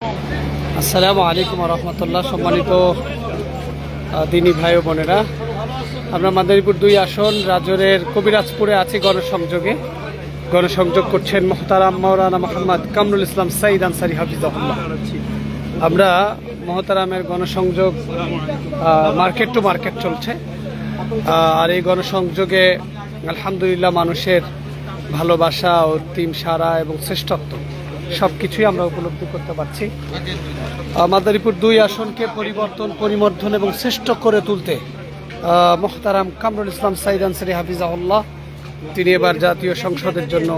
আসসালামু আলাইকুম রহমতুল্লাহ। সম্মানিত দিনী ভাই ও বোনেরা, আমরা মাদারীপুর ২ আসন রাজৌরের কবিরাজপুরে আছি। গণসংযোগ করছেন মোহতারাম মাওলানা মোহাম্মদ কামরুল ইসলাম সাঈদ আনসারী হাফিজাহুল্লাহ। আমরা মোহতারামের গণসংযোগ মার্কেট টু মার্কেট চলছে। আর এই গণসংযোগে আলহামদুলিল্লাহ মানুষের ভালোবাসা, অন্তিম সারা এবং শ্রেষ্ঠত্ব সব কিছুই আমরা উপলব্ধি করতে পারছি। মাদারীপুর ২ আসনকে পরিবর্তন, পরিমর্ধন এবং শ্রেষ্ঠ করে তুলতে মোহতারাম কামরুল ইসলাম সাঈদ আনসারী হাফিজাহুল্লাহ তিনি এবার জাতীয় সংসদের জন্য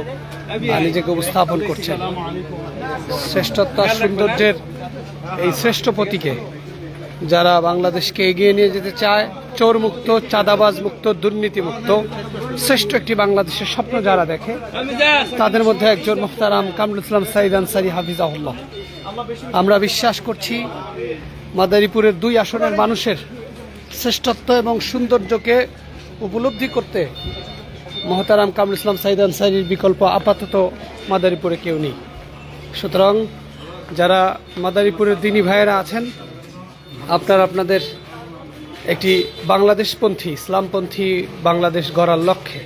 নিজেকে উপস্থাপন করছেন। শ্রেষ্ঠত্ব, সৌন্দর্যের এই শ্রেষ্ঠ প্রতীকে যারা বাংলাদেশকে এগিয়ে নিয়ে যেতে চায়, চোর মুক্ত, চাঁদাবাজ মুক্ত, দুর্নীতি মুক্ত শ্রেষ্ঠ একটি বাংলাদেশের স্বপ্ন যারা দেখে, তাদের মধ্যে একজন মোহতারাম কামরুল ইসলাম সাঈদ আনসারী হাফিজাহুল্লাহ। আমরা বিশ্বাস করছি মাদারীপুরের ২ আসনের মানুষের শ্রেষ্ঠত্ব এবং সৌন্দর্যকে উপলব্ধি করতে মোহতারাম কামরুল ইসলাম সাঈদ আনসারীর বিকল্প আপাতত মাদারীপুরে কেউ নেই। সুতরাং যারা মাদারীপুরের দিনী ভাইয়েরা আছেন, আপনারা আপনাদের একটি বাংলাদেশপন্থী, ইসলামপন্থী বাংলাদেশ গড়ার লক্ষ্যে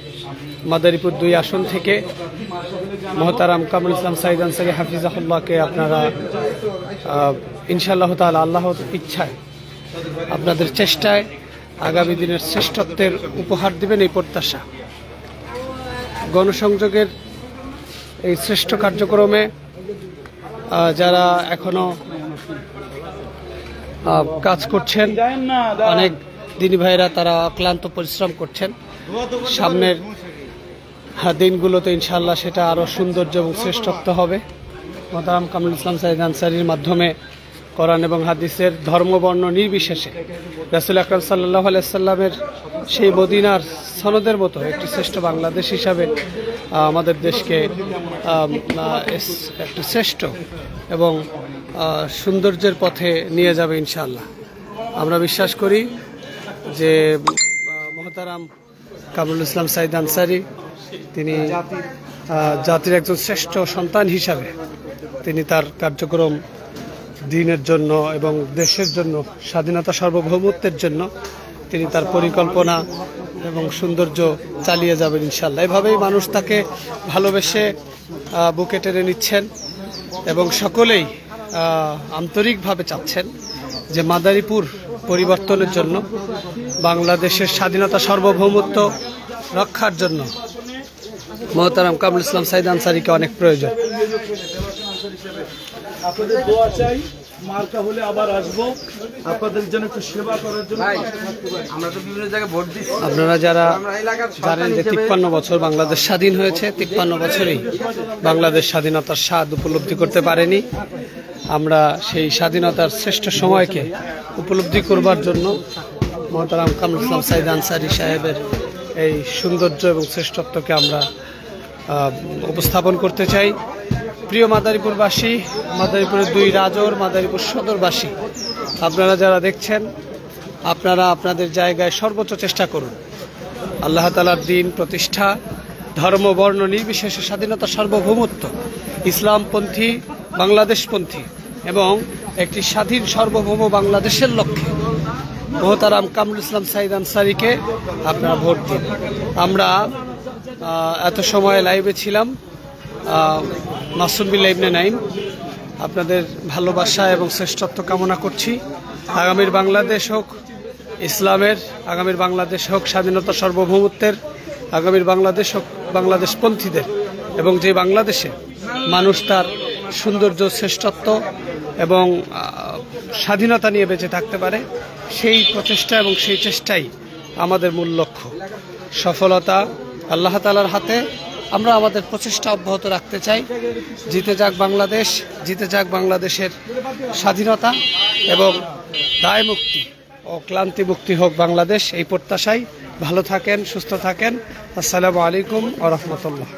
মাদারীপুর ২ আসন থেকে মোহতারাম কামরুল ইসলাম সাঈদ আনসারী হাফিজাহুল্লাহকে আপনারা ইনশাআল্লাহ তাআলা আল্লাহর ইচ্ছায়, আপনাদের চেষ্টায় আগামী দিনের শ্রেষ্ঠত্বের উপহার দিবেন এই প্রত্যাশা। গণসংযোগের এই শ্রেষ্ঠ কার্যক্রমে যারা এখনো কাজ করছেন, অনেক দিনী ভাইরা তারা অক্লান্ত পরিশ্রম করছেন। সামনের দিনগুলোতে ইনশাআল্লাহ সেটা আরও সৌন্দর্য এবং শ্রেষ্ঠত্ব হবে। মোহতারাম কামরুল ইসলাম সাঈদ আনসারীর মাধ্যমে কোরআন এবং হাদিসের ধর্মবর্ণ নির্বিশেষে রাসূল আকরাম সাল্লাল্লাহু আলাইহি সাল্লামের সেই মদিনার সনদের মতো একটি শ্রেষ্ঠ বাংলাদেশ হিসাবে আমাদের দেশকে একটি শ্রেষ্ঠ এবং সৌন্দর্যের পথে নিয়ে যাবে ইনশাআল্লাহ। আমরা বিশ্বাস করি যে মোহতারাম কামরুল ইসলাম সাঈদ আনসারী তিনি জাতির একজন শ্রেষ্ঠ সন্তান হিসাবে তিনি তার কার্যক্রম দিনের জন্য এবং দেশের জন্য, স্বাধীনতা সার্বভৌমত্বের জন্য তিনি তার পরিকল্পনা এবং সৌন্দর্য চালিয়ে যাবেন ইনশাআল্লাহ। এভাবেই মানুষ তাকে ভালোবেসে বুকে টেনে নিচ্ছেন এবং সকলেই আন্তরিকভাবে চাচ্ছেন যে মাদারীপুর পরিবর্তনের জন্য, বাংলাদেশের স্বাধীনতা সার্বভৌমত্ব রক্ষার জন্য মোহতারাম কামরুল ইসলাম সাঈদ আনসারীকে অনেক প্রয়োজন। আপনাদের দোয়া চাই, মার্কা হলে আবার আসবো আপনাদের জন্য একটু সেবা করার জন্য। আমরা তো বিভিন্ন জায়গায় ভোট দিচ্ছি। আপনারা যারা জানেন যে ৫৩ বছর বাংলাদেশ স্বাধীন হয়েছে, ৫৩ বছরেই বাংলাদেশ স্বাধীনতার স্বাদ উপলব্ধি করতে পারেনি। আমরা সেই স্বাধীনতার শ্রেষ্ঠ সময়কে উপলব্ধি করবার জন্য মোহতারাম কামরুল ইসলাম সাঈদ আনসারী সাহেবের এই সৌন্দর্য এবং শ্রেষ্ঠত্বকে আমরা উপস্থাপন করতে চাই। প্রিয় মাদারীপুরবাসী, মাদারীপুরের ২ রাজৌর, মাদারীপুর সদরবাসী, আপনারা যারা দেখছেন, আপনারা আপনাদের জায়গায় সর্বোচ্চ চেষ্টা করুন আল্লাহ তাআলার দ্বীন প্রতিষ্ঠা, ধর্ম বর্ণ নির্বিশেষে স্বাধীনতা সার্বভৌমত্ব, ইসলামপন্থী, বাংলাদেশপন্থী এবং একটি স্বাধীন সার্বভৌম বাংলাদেশের লক্ষ্যে মোহতারাম কামরুল ইসলাম সাঈদ আনসারীকে আপনারা ভোট দিন। আমরা এত সময় লাইভে ছিলাম মাসুম বিল্লাহ ইবনে নাঈম। আপনাদের ভালোবাসা এবং শ্রেষ্ঠত্ব কামনা করছি। আগামীর বাংলাদেশ হোক ইসলামের, আগামীর বাংলাদেশ হোক স্বাধীনতা সার্বভৌমত্বের, আগামীর বাংলাদেশ হোক বাংলাদেশপন্থীদের, এবং যে বাংলাদেশে মানুষ তার সৌন্দর্য, শ্রেষ্ঠত্ব এবং স্বাধীনতা নিয়ে বেঁচে থাকতে পারে, সেই প্রচেষ্টা এবং সেই চেষ্টাই আমাদের মূল লক্ষ্য। সফলতা আল্লাহ তাআলার হাতে। আমরা আমাদের প্রচেষ্টা অব্যাহত রাখতে চাই। জিতে যাক বাংলাদেশ, জিতে যাক বাংলাদেশের স্বাধীনতা এবং দায় মুক্তি ও ক্লান্তি মুক্তি হোক বাংলাদেশ, এই প্রত্যাশায় ভালো থাকেন, সুস্থ থাকেন। আসসালামু আলাইকুম ওয়া রাহমাতুল্লাহ।